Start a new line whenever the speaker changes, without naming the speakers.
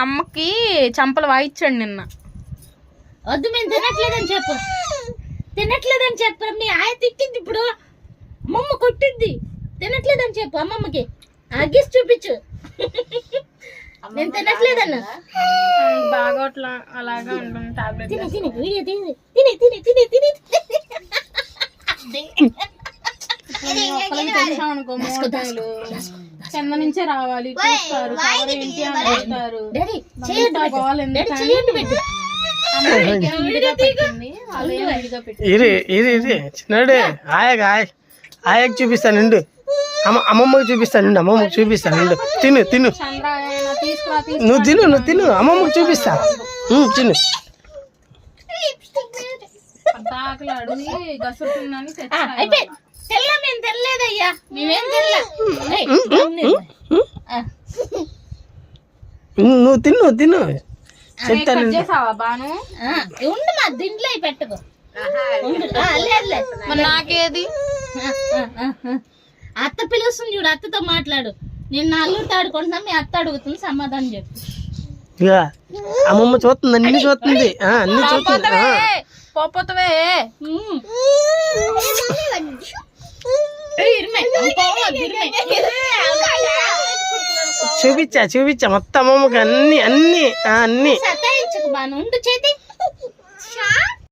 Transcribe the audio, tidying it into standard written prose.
అమ్మకి చంపలు వాయించండి నిన్న.
వద్దు మేము తినట్లేదని చెప్పు మీ ఆయ తిట్టింది. ఇప్పుడు అమ్మమ్మ కొట్టింది, తినట్లేదని చెప్పు అమ్మమ్మకి. అగ్గిసి చూపించు. నేను తినట్లేదన్న
బాగా అట్లా అలాగా ఉంటుంది. టాబ్లెట్ అనుకో మోటార్లు కింద నుంచే రావాలి, చూస్తారు ఏంటి అని అడుగుతారు.
చిన్నాడు ఆయకు చూపిస్తానండు, అమ్మమ్మకి చూపిస్తానండి, అమ్మమ్మకి చూపిస్తానండు. తిను తిను నువ్వు తిను అమ్మమ్మకి చూపిస్తా. తిను.
తెల్లలేదయ్యా, మేమేం
నువ్వు తిను చెప్తాను.
ఉండు మా దీంట్లో పెట్టుకో.
నాకేది
అత్త పిలుస్తుంది చూడు, అత్తతో మాట్లాడు. నేను నా అల్లుడితో ఆడుకుంటున్నా, మీ అత్త అడుగుతుంది, సమాధానం చెప్పు.
ఇక అమ్మమ్మ చూస్తుంది, అన్ని చూస్తుంది, అన్ని చూస్తుంది.
పోపోతవే
చూపించా మొత్తం అమ్మమ్మకి అన్ని
సతాయించకు బాను. ఉండు చేతి